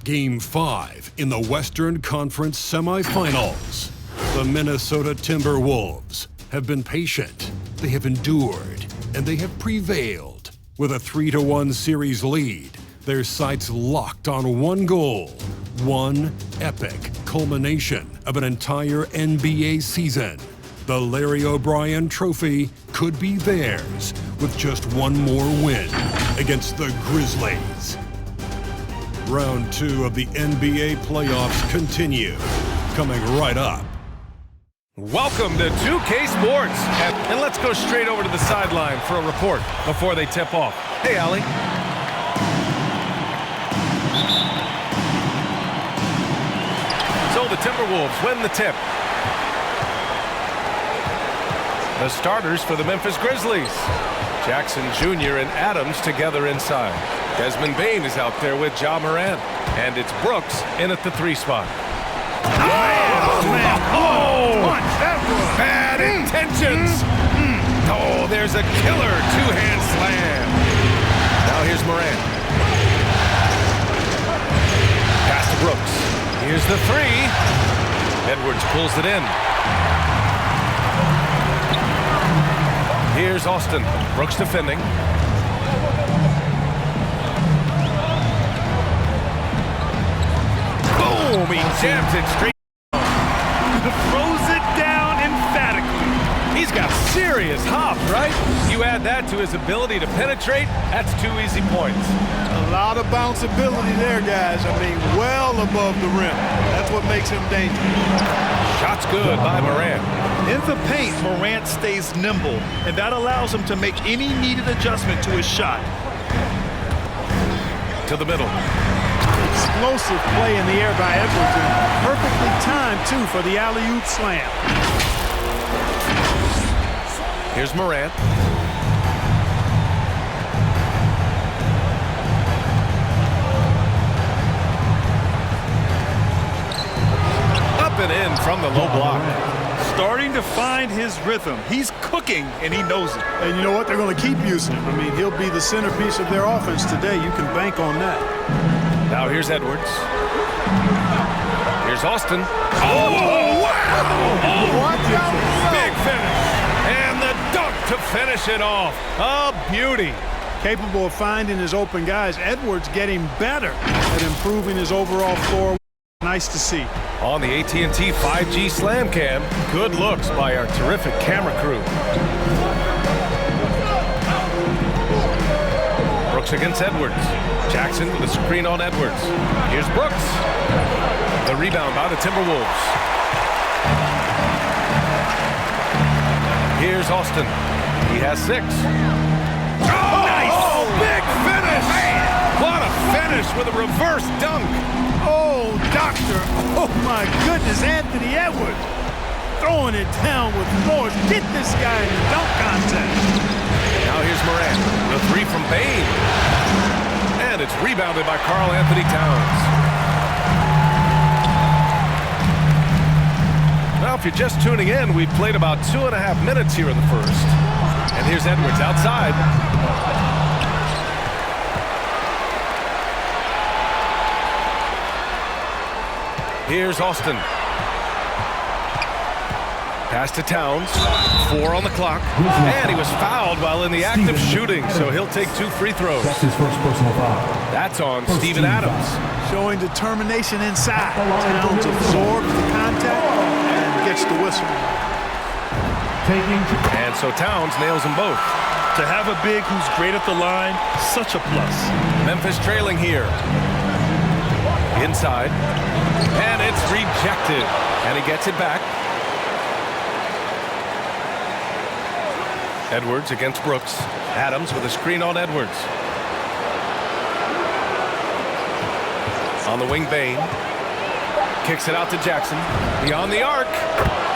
Game 5 in the Western Conference semifinals. The Minnesota Timberwolves have been patient, they have endured, and they have prevailed. With a 3-1 series lead, their sights locked on one goal, one epic culmination of an entire NBA season. The Larry O'Brien Trophy could be theirs with just one more win against the Grizzlies. Round 2 of the NBA playoffs continue, coming right up. Welcome to 2K Sports, and let's go straight over to the sideline for a report before they tip off. Hey, Allie. So the Timberwolves win the tip. The starters for the Memphis Grizzlies. Jackson Jr. and Adams together inside. Desmond Bane is out there with Ja Morant. And it's Brooks in at the 3 spot. Oh, man. Oh, that was bad intentions. Oh, there's a killer two-hand slam. Now here's Morant. Pass to Brooks. Here's the 3. Edwards pulls it in. Here's Austin. Brooks defending. Boom! He jams it straight. Throws it down emphatically. He's got serious hop, right? You add that to his ability to penetrate, that's 2 easy points. A lot of bounceability there, guys. I mean, well above the rim. That's what makes him dangerous. Shot's good by Morant. In the paint, Morant stays nimble, and that allows him to make any needed adjustment to his shot. To the middle. Explosive play in the air by Edwards, and perfectly timed, too, for the alley-oop slam. Here's Morant. Up and in from the low block. Starting to find his rhythm. He's cooking, and he knows it. And you know what? They're going to keep using him. I mean, he'll be the centerpiece of their offense today. You can bank on that. Now here's Edwards. Here's Austin. Oh, wow! What? Big finish. And the dunk to finish it off. A beauty. Capable of finding his open guys. Edwards getting better at improving his overall floor. Nice to see. On the AT&T 5G Slam Cam, good looks by our terrific camera crew. Brooks against Edwards. Jackson with a screen on Edwards. Here's Brooks. The rebound by the Timberwolves. Here's Austin. He has 6. Oh, nice! Oh, big finish! Man. What a finish with a reverse dunk. Oh, doctor. Oh, my goodness. Anthony Edwards throwing it down with force. Get this guy in the dunk contest. Now here's Morant. The 3 from Bane. And it's rebounded by Karl Anthony Towns. Now, if you're just tuning in, we've played about 2.5 minutes here in the first. And here's Edwards outside. Here's Austin. Pass to Towns. 4 on the clock. And he was fouled while in the act of shooting, so he'll take 2 free throws. That's his first personal foul. That's on Steven Adams. Showing determination inside. Towns absorbs the contact and gets the whistle. And so Towns nails them both. To have a big who's great at the line, such a plus. Memphis trailing here. Inside. And it's rejected. And he gets it back. Edwards against Brooks. Adams with a screen on Edwards. On the wing, Bane. Kicks it out to Jackson. Beyond the arc.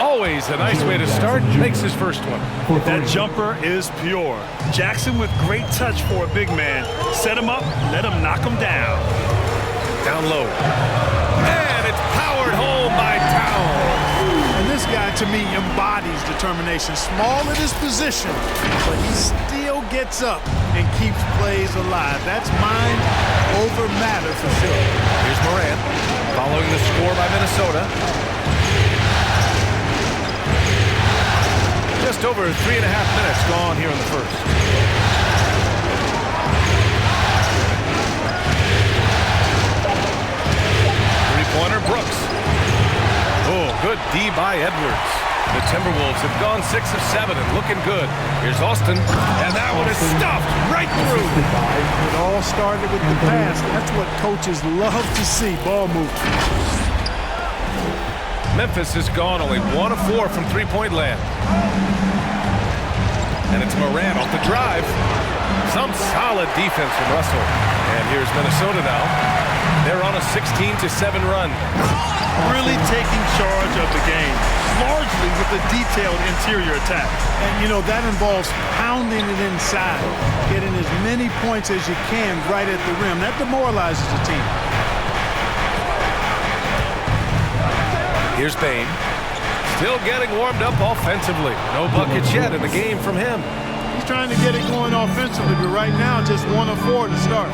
Always a nice way to start. Makes his first one. That jumper is pure. Jackson with great touch for a big man. Set him up, let him knock him down. Down low. And it's powered home by Towns. And this guy to me, embodies determination. Small in his position, but he still gets up and keeps plays alive. That's mind over matter for sure. Here's Morant following the score by Minnesota. Just over 3.5 minutes gone here in the first. Three-pointer, Brooks. Oh, good D by Edwards. The Timberwolves have gone 6 of 7 and looking good. Here's Austin, and that one is stuffed right through. It all started with the pass. That's what coaches love to see, ball movement. Memphis has gone only 1 of 4 from three-point land. And it's Morant off the drive. Some solid defense from Russell. And here's Minnesota now. They're on a 16-7 run. Really taking charge of the game, largely with a detailed interior attack. And, you know, that involves pounding it inside, getting as many points as you can right at the rim. That demoralizes the team. Here's Bane. Still getting warmed up offensively. No buckets yet in the game from him. He's trying to get it going offensively, but right now just 1 of 4 to start.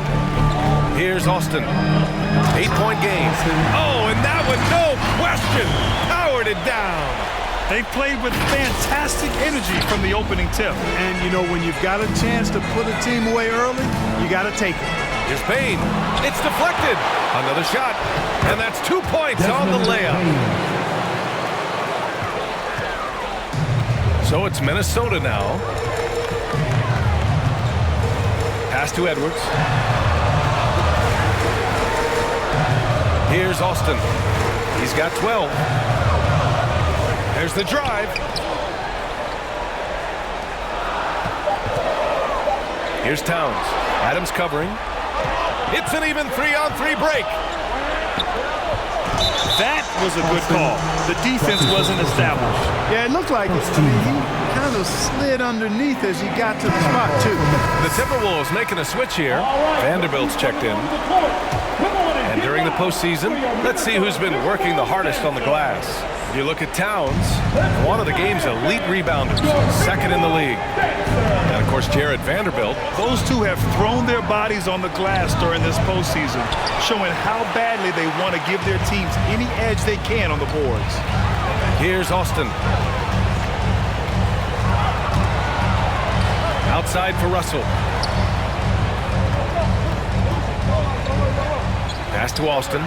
Here's Austin. 8-point game. Oh, and that one, no question, powered it down. They played with fantastic energy from the opening tip. And, you know, when you've got a chance to put a team away early, you got to take it. Here's Bane. It's deflected. Another shot. And that's 2 points on the layup. So it's Minnesota now. Pass to Edwards. Here's Austin. He's got 12. There's the drive. Here's Towns. Adams covering. It's an even 3-on-3 break. That was a good call. The defense wasn't established. Yeah, it looked like it. I mean, he kind of slid underneath as he got to the spot, too. The Timberwolves making a switch here. Vanderbilt's checked in. And during the postseason, let's see who's been working the hardest on the glass. You look at Towns, one of the game's elite rebounders, second in the league. And, of course, Jared Vanderbilt. Those two have thrown their bodies on the glass during this postseason, showing how badly they want to give their teams any edge they can on the boards. Here's Austin. Outside for Russell. Pass to Austin.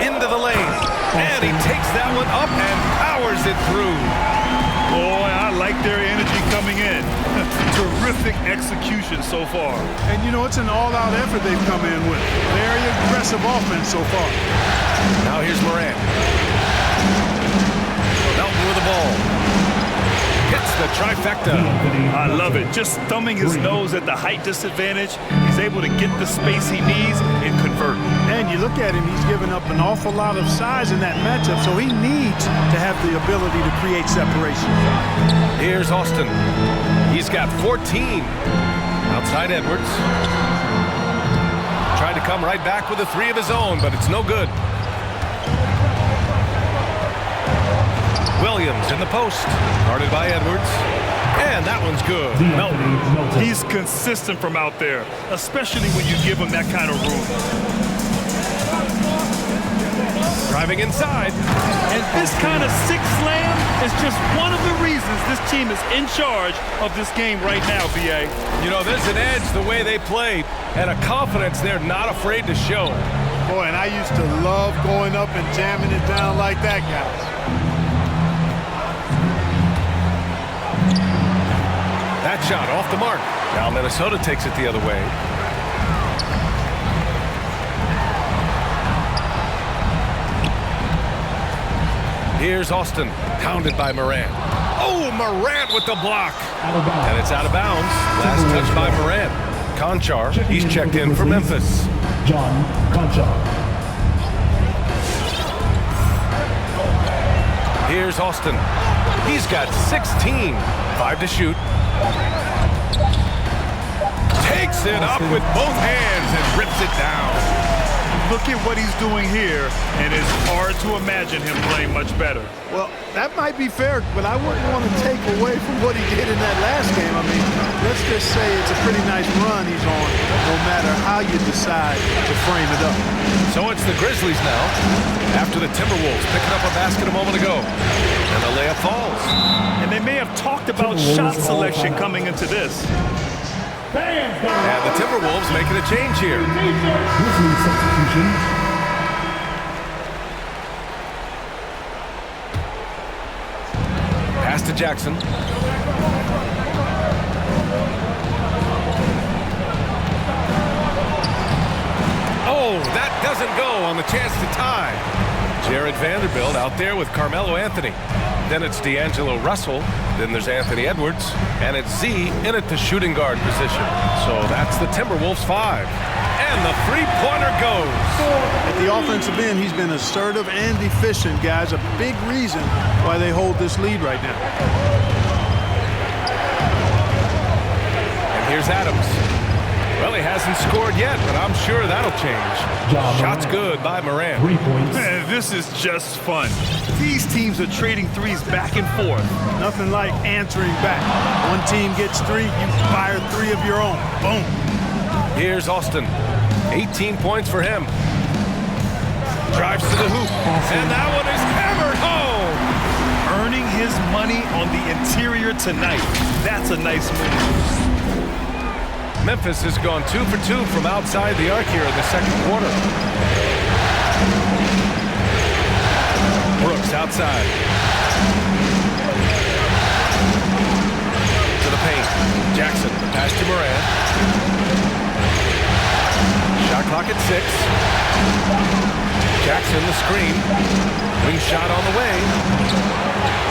Into the lane. And he takes that one up and powers it through. Boy, I like their energy coming in. Terrific execution so far. And, you know, it's an all-out effort they've come in with. Very aggressive offense so far. Now here's Morant. Melton with the ball. Gets the trifecta. I love it. Just thumbing his nose at the height disadvantage. He's able to get the space he needs and convert. And you look at him, he's given up an awful lot of size in that matchup, so he needs to have the ability to create separation. Here's Austin. He's got 14. Outside Edwards. Tried to come right back with a 3 of his own, but it's no good. Williams in the post. Guarded by Edwards. And that one's good. Melton. He's consistent from out there, especially when you give him that kind of room. Driving inside. And this kind of sick slam is just one of the reasons this team is in charge of this game right now, B.A. You know, there's an edge the way they play and a confidence they're not afraid to show. Boy, and I used to love going up and jamming it down like that, guys. That shot off the mark. Now Minnesota takes it the other way. Here's Austin, pounded by Morant. Oh, Morant with the block. And it's out of bounds. Last touch by Morant. Conchar, he's checked in for Memphis. John Conchar. Here's Austin. He's got 16. 5 to shoot. Takes it up with both hands and rips it down. look at what he's doing here, and it's hard to imagine him playing much better. Well, that might be fair, but I wouldn't want to take away from what he did in that last game. I mean, let's just say it's a pretty nice run he's on, no matter how you decide to frame it up. So it's the Grizzlies now, after the Timberwolves picking up a basket a moment ago. And the layup falls. And they may have talked about shot selection coming into this. And the Timberwolves making a change here. Grizzlies substitution. Pass to Jackson. Oh, that doesn't go on the chance to tie. Jared Vanderbilt out there with Carmelo Anthony. Then it's D'Angelo Russell. Then there's Anthony Edwards. And it's Z in at the shooting guard position. So that's the Timberwolves 5. And the three-pointer goes. At the offensive end, he's been assertive and efficient, guys. A big reason why they hold this lead right now. And here's Adams. Well, he hasn't scored yet, but I'm sure that'll change. Shot's good by Morant. 3 points. Man, this is just fun. These teams are trading threes back and forth. Nothing like answering back. One team gets 3, you fire 3 of your own. Boom. Here's Austin. 18 points for him. Drives to the hoop. And that one is hammered home. Earning his money on the interior tonight. That's a nice move. Memphis has gone 2 for 2 from outside the arc here in the second quarter. Brooks outside. To the paint. Jackson, pass to Morant. Shot clock at 6. Jackson, the screen. Wing shot on the way.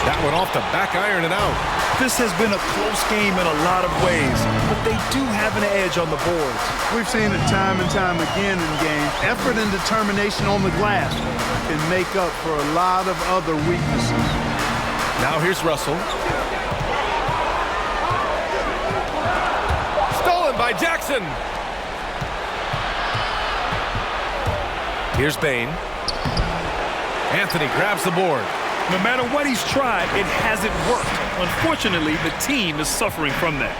That one off the back iron and out. This has been a close game in a lot of ways, but they do have an edge on the boards. We've seen it time and time again in games. Effort and determination on the glass can make up for a lot of other weaknesses. Now here's Russell. Stolen by Jackson. Here's Bane. Anthony grabs the board. No matter what he's tried, it hasn't worked. Unfortunately, the team is suffering from that.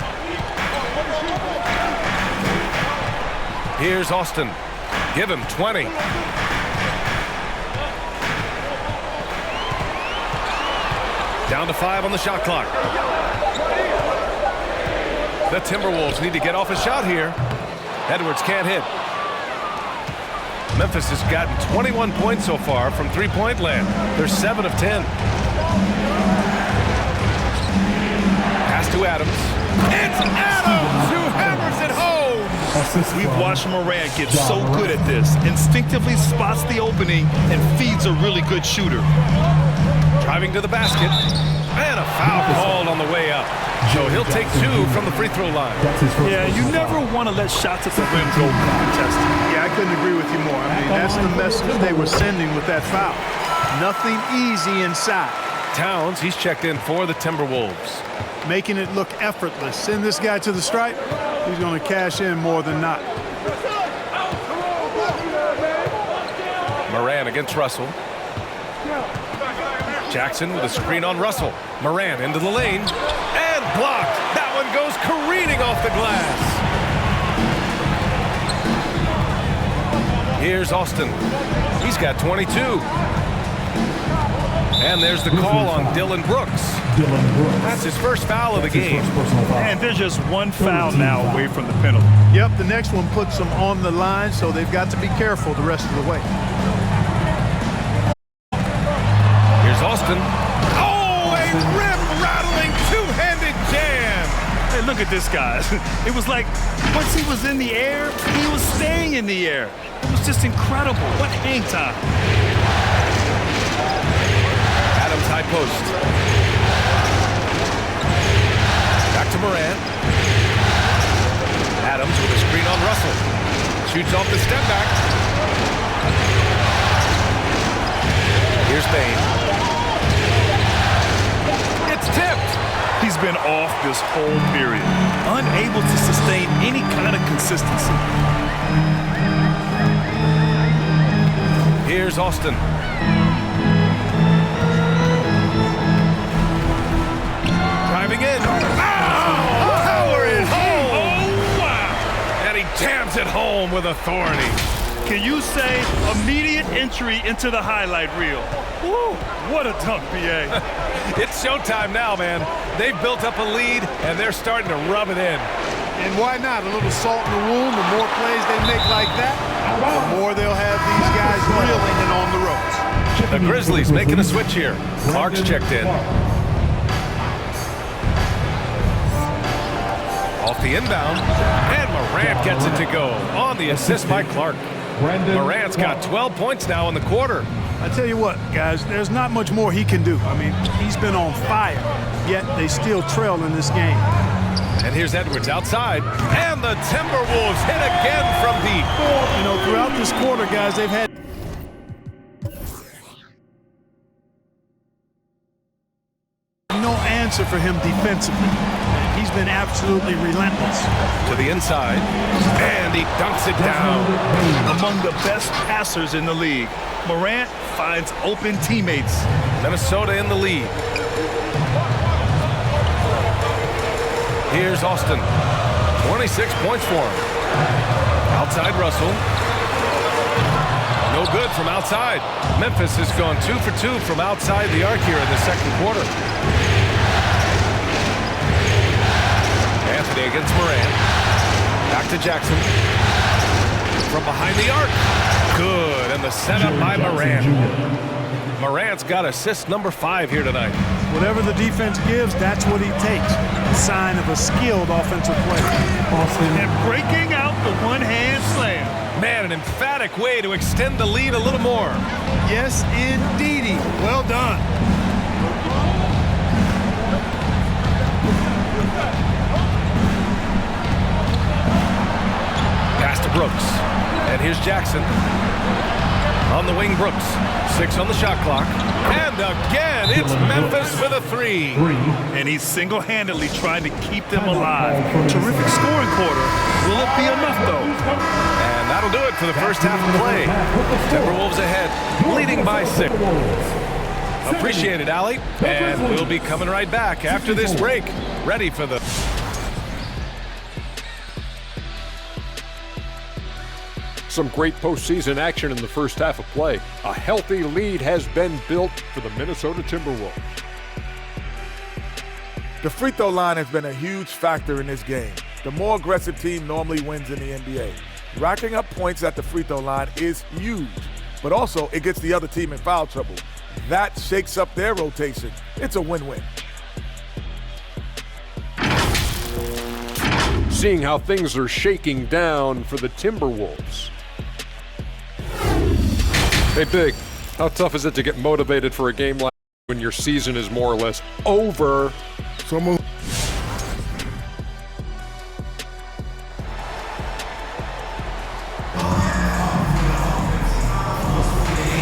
Here's Austin. Give him 20. Down to 5 on the shot clock. The Timberwolves need to get off a shot here. Edwards can't hit. Memphis has gotten 21 points so far from three-point land. They're 7 of 10. Pass to Adams. It's Adams who hammers it home. We've watched Morant get so good at this. Instinctively spots the opening and feeds a really good shooter. Driving to the basket. And a foul called on the way up. So he'll take 2 from the free throw line. Yeah, you never want to let shots at the rim go uncontested. Yeah, I couldn't agree with you more. I mean, that's the message they were sending with that foul. Nothing easy inside. Towns, he's checked in for the Timberwolves. Making it look effortless. Send this guy to the stripe, he's going to cash in more than not. Morant against Russell. Jackson with a screen on Russell. Morant into the lane. And blocked. That one goes careening off the glass. Here's Austin. He's got 22. And there's the call on Dylan Brooks. That's his first foul of the game. And there's just one foul now away from the penalty. Yep, the next one puts them on the line, so they've got to be careful the rest of the way. Here's Austin. Oh, a rip-rattling two-handed jam. Hey, look at this guy. It was like once he was in the air, he was staying in the air. It was just incredible. What hang time. Adams high post. Back to Morant. Adams with a screen on Russell. Shoots off the step back. Here's Bane. It's tipped. He's been off this whole period, unable to sustain any kind of consistency. Here's Austin. Driving in. Power it home. Oh, wow. And he jams it home with authority. Can you say immediate entry into the highlight reel? Woo, what a dunk, B.A. It's showtime now, man. They've built up a lead, and they're starting to rub it in. And why not? A little salt in the wound. The more plays they make like that, the more they'll have these guys reeling and on the ropes. The Grizzlies making a switch here. Clark's checked in. Off the inbound, and Morant gets it to go on the assist by Clark. Morant's got 12 points now in the quarter. I tell you what, guys, there's not much more he can do. I mean, he's been on fire, yet they still trail in this game. And here's Edwards outside, and the Timberwolves hit again from deep. You know, throughout this quarter, guys, they've had no answer for him defensively. He's been absolutely relentless. To the inside, and he dunks it down. Among the best passers in the league, Morant finds open teammates. Minnesota in the lead. Here's Austin. 26 points for him. Outside Russell. No good from outside. Memphis has gone 2 for 2 from outside the arc here in the second quarter. Anthony against Morant. Back to Jackson. From behind the arc. Good, and the setup by Morant. Morant's got assist number 5 here tonight. Whatever the defense gives, that's what he takes. A sign of a skilled offensive player. And breaking out the one-hand slam. Man, an emphatic way to extend the lead a little more. Yes, indeedy. Well done. Pass to Brooks. And here's Jackson. On the wing, Brooks. 6 on the shot clock. And again, it's Memphis with a 3. And he's single-handedly trying to keep them alive. Terrific scoring quarter. Will it be enough, though? And that'll do it for the first half of play. Timberwolves ahead, leading by 6. Appreciate it, Allie. And we'll be coming right back after this break. Ready for the... Some great postseason action in the first half of play. A healthy lead has been built for the Minnesota Timberwolves. The free throw line has been a huge factor in this game. The more aggressive team normally wins in the NBA. Racking up points at the free throw line is huge, but also it gets the other team in foul trouble. That shakes up their rotation. It's a win-win. Seeing how things are shaking down for the Timberwolves. Hey, Big, how tough is it to get motivated for a game like when your season is more or less over?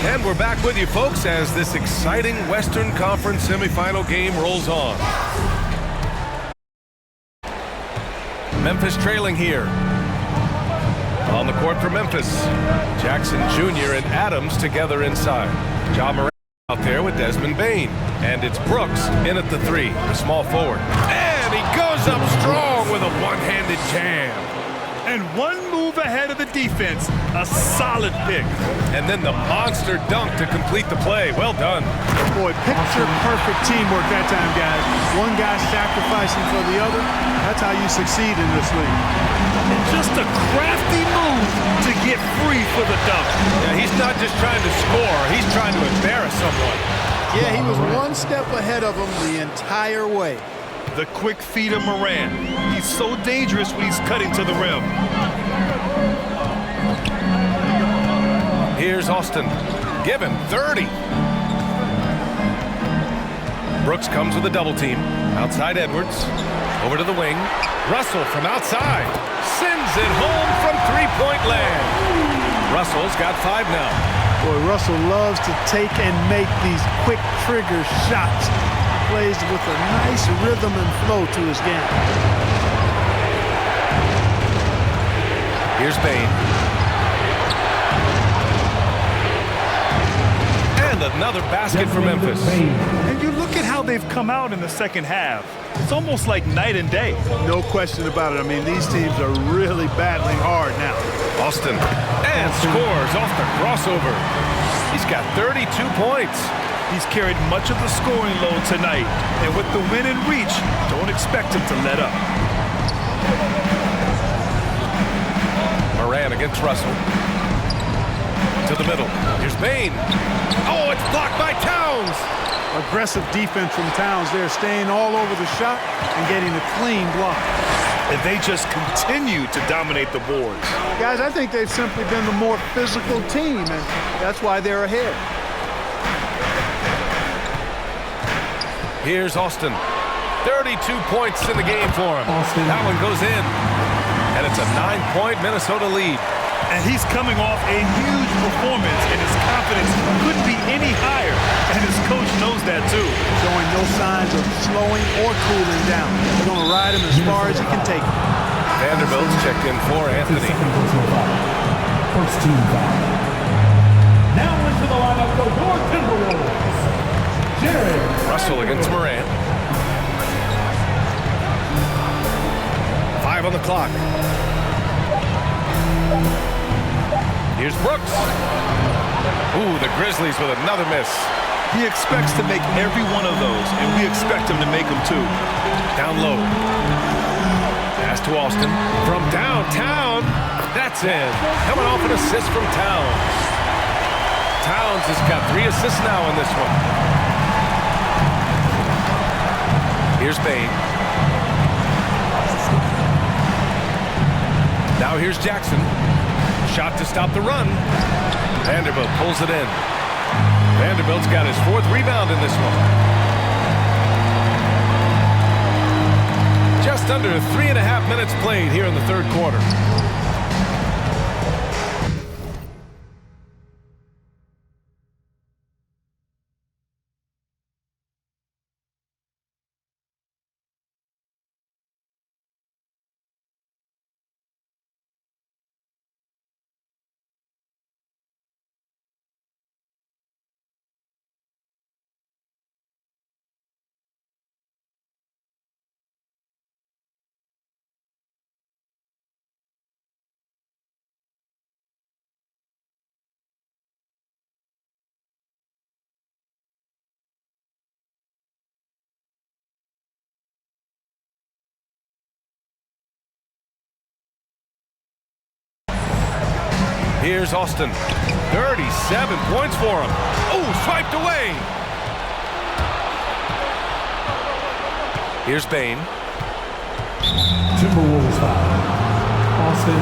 And we're back with you, folks, as this exciting Western Conference semifinal game rolls on. Memphis trailing here. On the court for Memphis, Jackson Jr. and Adams together inside. Ja Morant out there with Desmond Bane. And it's Brooks in at the 3, the small forward. And he goes up strong with a one-handed jam. And one move ahead of the defense. A solid pick. And then the monster dunk to complete the play. Well done. Boy, picture-perfect teamwork that time, guys. One guy sacrificing for the other. That's how you succeed in this league. And just a crafty move to get free for the dunk. Yeah, he's not just trying to score. He's trying to embarrass someone. Yeah, he was one step ahead of him the entire way. The quick feed of Morant. He's so dangerous when he's cutting to the rim. Here's Austin. Give him 30. Brooks comes with a double team. Outside Edwards. Over to the wing. Russell from outside. Sends it home from three-point land. Russell's got 5 now. Boy, Russell loves to take and make these quick trigger shots. He plays with a nice rhythm and flow to his game. Here's Bane. And another basket for Memphis. And you look at how they've come out in the second half. It's almost like night and day. No question about it. I mean, these teams are really battling hard now. Austin, and scores off the crossover. He's got 32 points. He's carried much of the scoring load tonight. And with the win in reach, don't expect him to let up. Moran against Russell. To the middle. Here's Bain. Oh, it's blocked by Towns. Aggressive defense from Towns there, staying all over the shot and getting a clean block. And they just continue to dominate the boards. Guys, I think they've simply been the more physical team, and that's why they're ahead. Here's Austin. 32 points in the game for him. Austin. That one goes in. And it's a 9-point Minnesota lead. And he's coming off a huge performance, and his confidence couldn't be any higher. And his coach knows that, too. Showing no signs of slowing or cooling down. They're going to ride him as far as he can take him. Vanderbilt's checked in for Anthony. First team foul. Now into the lineup for your Timberwolves. Jared. Russell against Moran. 5 on the clock. Here's Brooks. Ooh, the Grizzlies with another miss. He expects to make every one of those, and we expect him to make them too. Down low. Pass to Austin. From downtown. That's in. Coming off an assist from Towns. Towns has got 3 assists now in this one. Here's Bain. Now here's Jackson. Shot to stop the run. Vanderbilt pulls it in. Vanderbilt's got his 4th rebound in this one. Just under 3.5 minutes played here in the third quarter. Here's Austin. 37 points for him. Oh, swiped away. Here's Bain. Timberwolves foul. Austin,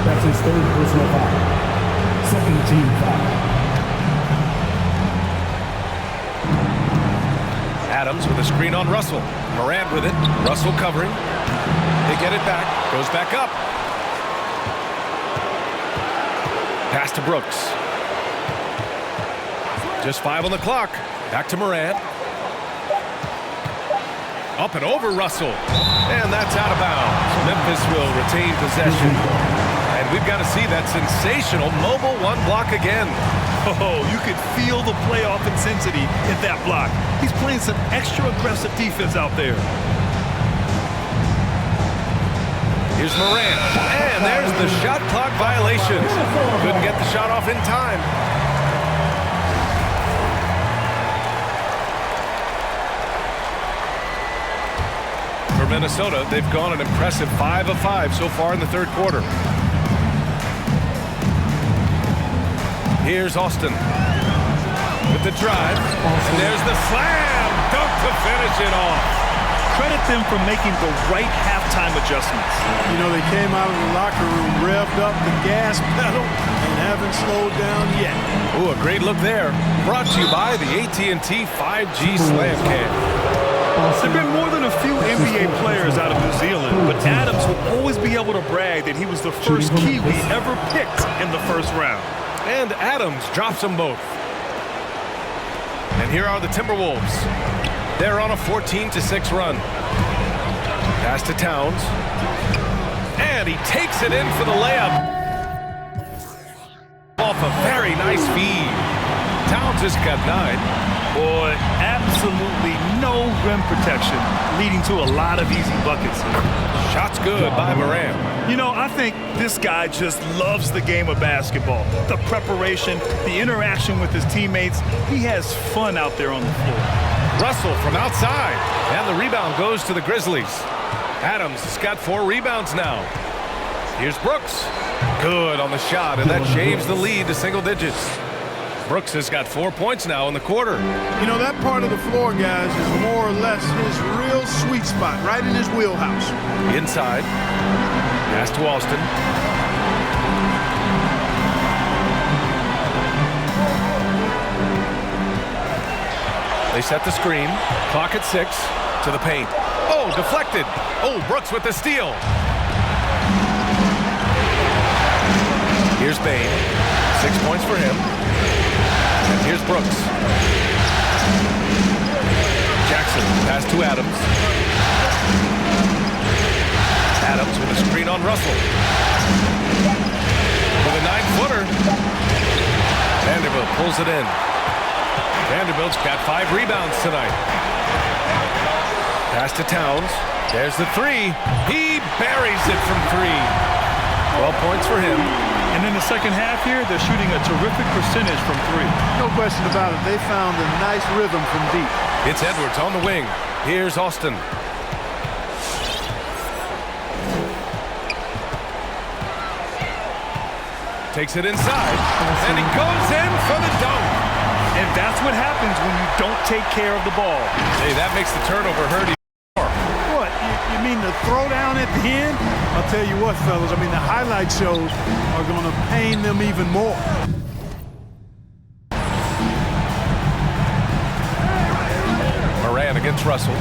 that's his 3rd personal foul. 2nd team foul. Adams with a screen on Russell. Morant with it. Russell covering. They get it back. Goes back up. Pass to Brooks. Just 5 on the clock. Back to Morant. Up and over Russell. And that's out of bounds. Memphis will retain possession. And we've got to see that sensational mobile 1 block again. Oh, you could feel the playoff intensity in that block. He's playing some extra aggressive defense out there. Here's Moran. And there's the shot clock violation. Couldn't get the shot off in time. For Minnesota, they've gone an impressive 5 of 5 so far in the third quarter. Here's Austin with the drive. And there's the slam dunk to finish it off. Credit them for making the right halftime adjustments. You know, they came out of the locker room, revved up the gas pedal, and haven't slowed down yet. Ooh, a great look there. Brought to you by the AT&T 5G Slam Cam. There have been more than a few NBA players out of New Zealand, but Adams will always be able to brag that he was the first Kiwi ever picked in the first round. And Adams drops them both. And here are the Timberwolves. They're on a 14-6 run. Pass to Towns. And he takes it in for the layup. Off a very nice feed. Towns has got 9. Boy, absolutely no rim protection, leading to a lot of easy buckets. Shot's good by Moran. You know, I think this guy just loves the game of basketball. The preparation, the interaction with his teammates. He has fun out there on the floor. Russell from outside, and the rebound goes to the Grizzlies. Adams has got 4 rebounds now. Here's Brooks. Good on the shot, and that shaves the lead to single digits. Brooks has got 4 points now in the quarter. You know, that part of the floor, guys, is more or less his real sweet spot, right in his wheelhouse. Inside. Pass to Alston. They set the screen. Clock at 6. To the paint. Oh, deflected. Oh, Brooks with the steal. Here's Bain. 6 points for him. And here's Brooks. Jackson, pass to Adams. Adams with a screen on Russell. With a 9-footer. Vanderbilt pulls it in. Vanderbilt's got 5 rebounds tonight. Pass to Towns. There's the 3. He buries it from 3. 12 points for him. And in the second half here, they're shooting a terrific percentage from 3. No question about it. They found a nice rhythm from deep. It's Edwards on the wing. Here's Austin. Takes it inside, and he goes in for the dunk. And that's what happens when you don't take care of the ball. Hey, that makes the turnover hurt even more. What, you mean the throwdown at the end? I'll tell you what, fellas, I mean, the highlight shows are going to pain them even more. Moran against Russell.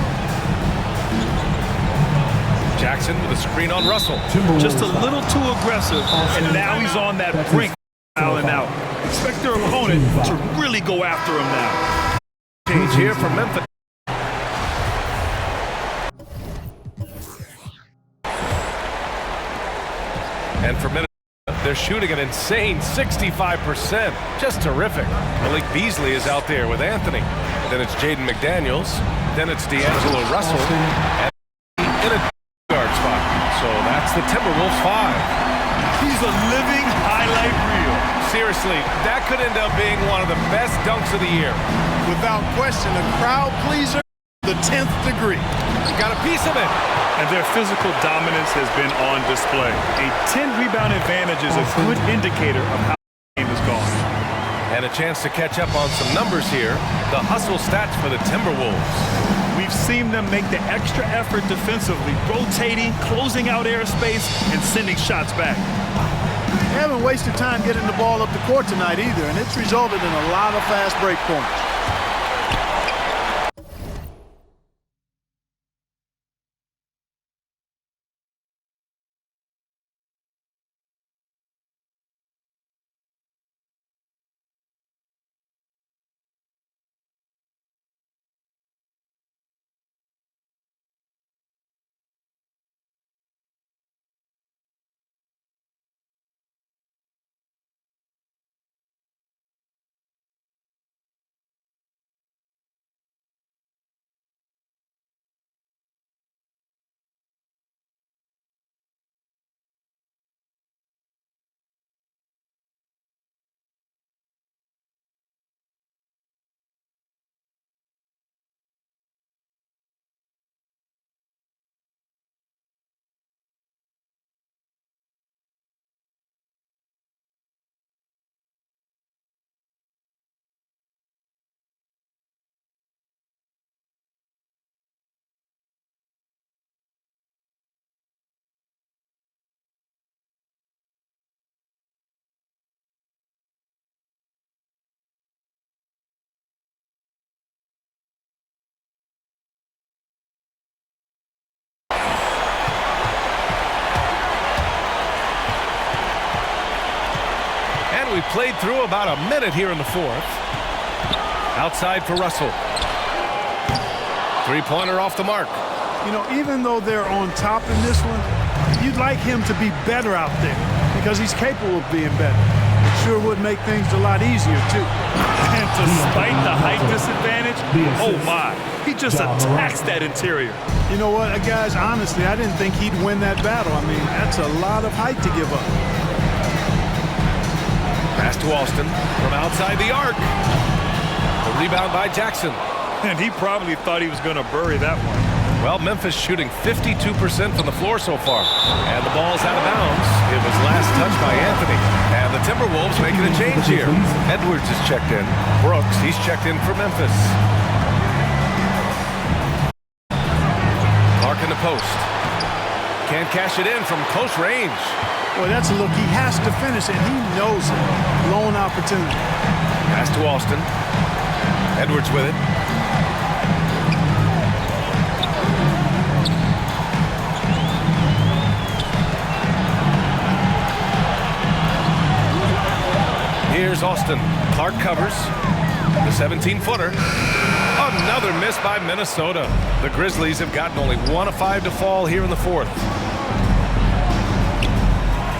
Jackson with a screen on Russell. Just a little too aggressive, and now he's on that brink, fouling out. Expect their opponent to really go after him now. Change here for Memphis. And for Minnesota, they're shooting an insane 65%. Just terrific. Malik Beasley is out there with Anthony. Then it's Jaden McDaniels. Then it's D'Angelo Russell. And in a guard spot. So that's the Timberwolves 5. He's a living highlight reel. Seriously, that could end up being one of the best dunks of the year. Without question, a crowd pleaser, the 10th degree. Got a piece of it. And their physical dominance has been on display. A 10-rebound advantage is a good indicator of how the game has gone. And a chance to catch up on some numbers here. The hustle stats for the Timberwolves. We've seen them make the extra effort defensively, rotating, closing out airspace, and sending shots back. They haven't wasted time getting the ball up the court tonight either, and it's resulted in a lot of fast break points. We played through about a minute here in the 4th. Outside for Russell. 3-pointer off the mark. You know, even though they're on top in this one, you'd like him to be better out there because he's capable of being better. Sure would make things a lot easier, too. And despite the height disadvantage, oh my, he just attacks that interior. You know what, guys, honestly, I didn't think he'd win that battle. I mean, that's a lot of height to give up. Pass to Austin from outside the arc. The rebound by Jackson. And he probably thought he was going to bury that one. Well, Memphis shooting 52% from the floor so far. And the ball's out of bounds. It was last touched by Anthony. And the Timberwolves making a change here. Edwards is checked in. Brooks, he's checked in for Memphis. Clark in the post. Can't cash it in from close range. Boy, that's a look. He has to finish it. He knows it. Lone opportunity. Pass to Austin. Edwards with it. Here's Austin. Clark covers. The 17-footer. Another miss by Minnesota. The Grizzlies have gotten only 1 of 5 to fall here in the fourth.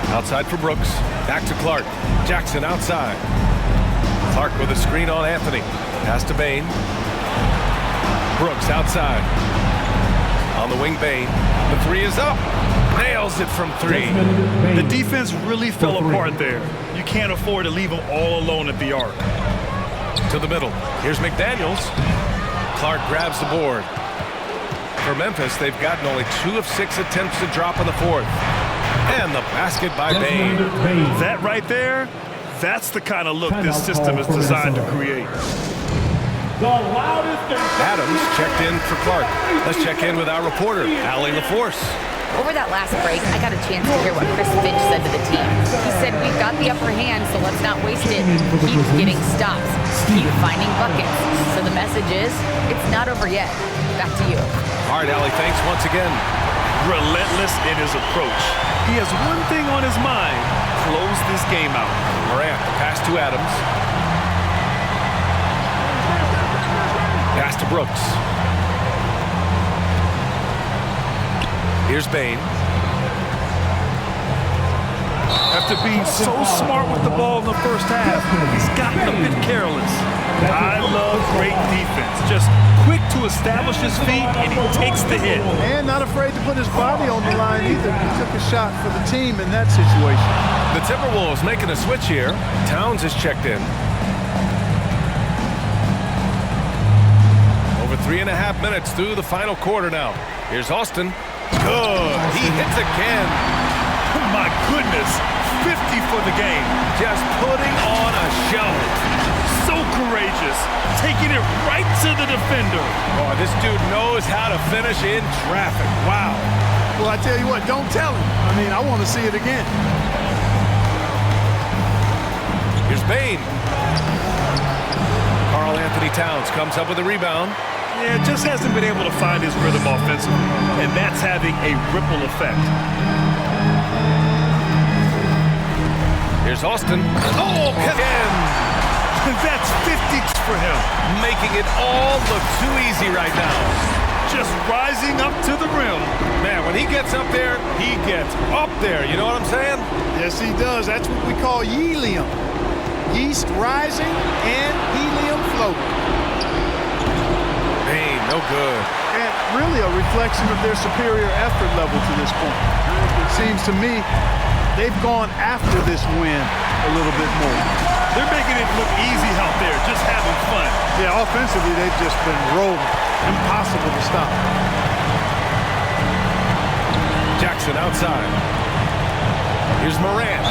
Outside for Brooks. Back to Clark. Jackson outside. Clark with a screen on Anthony. Pass to Bane. Brooks outside. On the wing, Bane. The three is up. Nails it from 3. The defense really fell apart there. You can't afford to leave them all alone at the arc. To the middle. Here's McDaniels. Clark grabs the board. For Memphis, they've gotten only 2 of 6 attempts to drop in the fourth. And the basket by Bane. That right there, that's the kind of look this system is designed to create. Adams checked in for Clark. Let's check in with our reporter, Allie LaForce. Over that last break, I got a chance to hear what Chris Finch said to the team. He said, we've got the upper hand, so let's not waste it. Keep getting stops. Keep finding buckets. So the message is, it's not over yet. Back to you. All right, Allie, thanks once again. Relentless in his approach. He has one thing on his mind: close this game out. Morant, the pass to Adams. Pass to Brooks. Here's Bane. After being so smart with the ball in the first half, he's gotten a bit careless. I love great defense. Just quick to establish his feet, and he takes the hit. And not afraid to put his body on the line either. He took a shot for the team in that situation. The Timberwolves making a switch here. Towns is checked in. Over 3.5 minutes through the final quarter now. Here's Austin. Good. He hits again. Oh my goodness. 50 for the game. Just putting on a show. So courageous. Taking it right to the defender. Oh, this dude knows how to finish in traffic. Wow. Well, I tell you what, don't tell him. I mean, I want to see it again. Here's Bane. Karl Anthony Towns comes up with a rebound. Yeah, just hasn't been able to find his rhythm offensively, and that's having a ripple effect. Here's Austin. Oh, again! That's 50 for him. Making it all look too easy right now. Just rising up to the rim. Man, when he gets up there, he gets up there. You know what I'm saying? Yes, he does. That's what we call helium. Yeast rising and helium floating. Bane, no good. And really a reflection of their superior effort level to this point. It seems to me they've gone after this win a little bit more. They're making it look easy out there, just having fun. Yeah, offensively, they've just been rolling. Impossible to stop. Jackson outside. Here's Morant.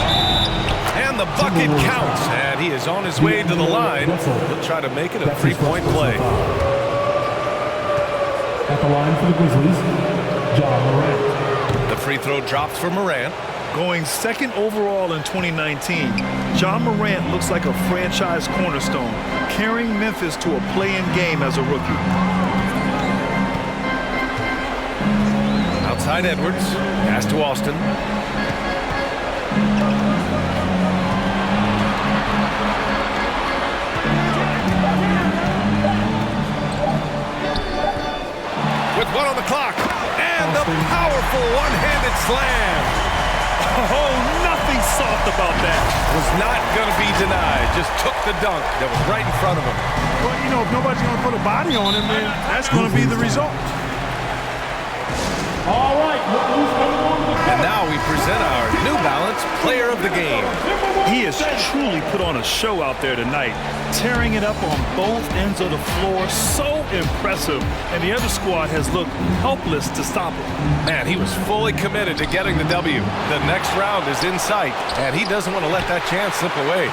And the bucket counts. And he is on his way to the line. He'll try to make it a three-point play. At the line for the Grizzlies, Ja Morant. The free throw drops for Morant. Going second overall in 2019, Ja Morant looks like a franchise cornerstone, carrying Memphis to a play-in game as a rookie. Outside Edwards. Pass to Austin. With 1 on the clock. And the powerful one-handed slam. Oh, nothing nothing soft about that. Was not going to be denied. Just took the dunk that was right in front of him. Well, you know, if nobody's going to put a body on him, then that's going to be the result. All right. And now we present our New Balance Player of the Game. He has truly put on a show out there tonight, tearing it up on both ends of the floor. So impressive. And the other squad has looked helpless to stop him. Man, he was fully committed to getting the W. The next round is in sight, and he doesn't want to let that chance slip away.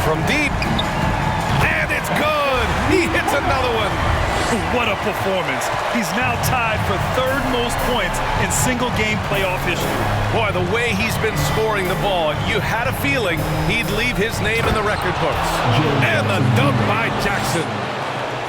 From deep, and it's good. He hits another one. What a performance. He's now tied for third most points in single-game playoff history. Boy, the way he's been scoring the ball, you had a feeling he'd leave his name in the record books. And the dunk by Jackson.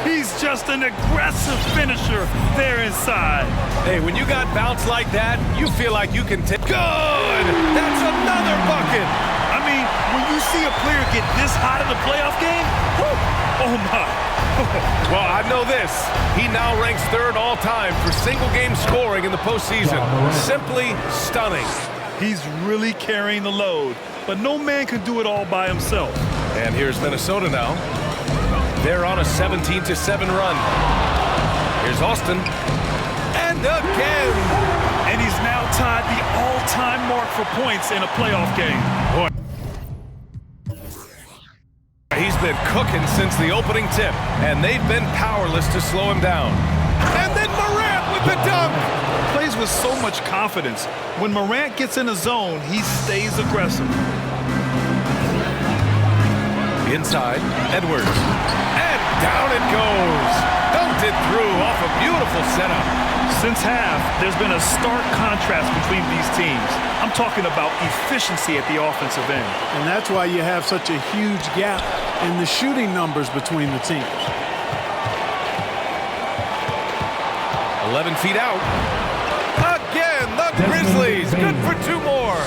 He's just an aggressive finisher there inside. Hey, when you got bounce like that, you feel like you can take. Good! That's another bucket! I mean, when you see a player get this hot in the playoff game, whew, oh my. Well, I know this. He now ranks third all-time for single-game scoring in the postseason. Simply stunning. He's really carrying the load, but no man can do it all by himself. And here's Minnesota now. They're on a 17-7 run. Here's Austin. And again! And he's now tied the all-time mark for points in a playoff game. Boy. He's been cooking since the opening tip, and they've been powerless to slow him down. And then Morant with the dunk! Plays with so much confidence. When Morant gets in a zone, he stays aggressive. Inside, Edwards. And down it goes. Dunked it through off a beautiful setup. Since half, there's been a stark contrast between these teams. I'm talking about efficiency at the offensive end. And that's why you have such a huge gap in the shooting numbers between the teams. 11 feet out. Again, the Grizzlies. Good for two more.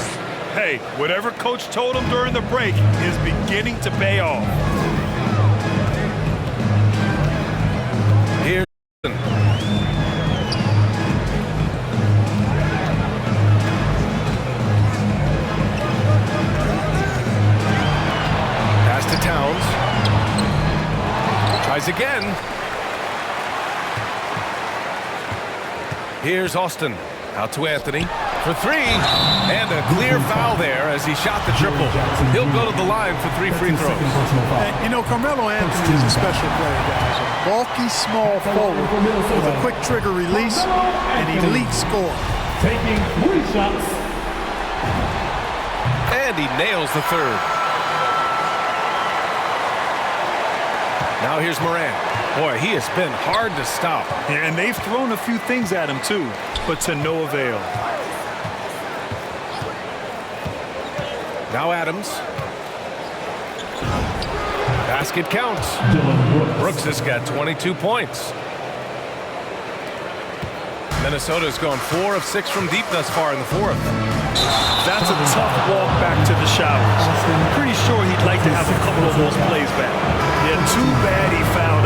Hey, whatever coach told him during the break is beginning to pay off. Here's pass to Towns. Tries again. Here's Austin. Out to Anthony for three. And a clear foul there as he shot the triple. He'll go to the line for 3 free throws. And, you know, Carmelo Anthony is a special player, guys. A bulky, small forward with a quick trigger release and elite score. Taking 3 shots. And he nails the third. Now here's Morant. Boy, he has been hard to stop. And they've thrown a few things at him too, but to no avail. Now Adams. Basket counts. Brooks has got 22 points. Minnesota's gone 4 of 6 from deep thus far in the fourth. That's a tough walk back to the showers. I'm pretty sure he'd like to have a couple of those plays back. Yeah, too bad he fouled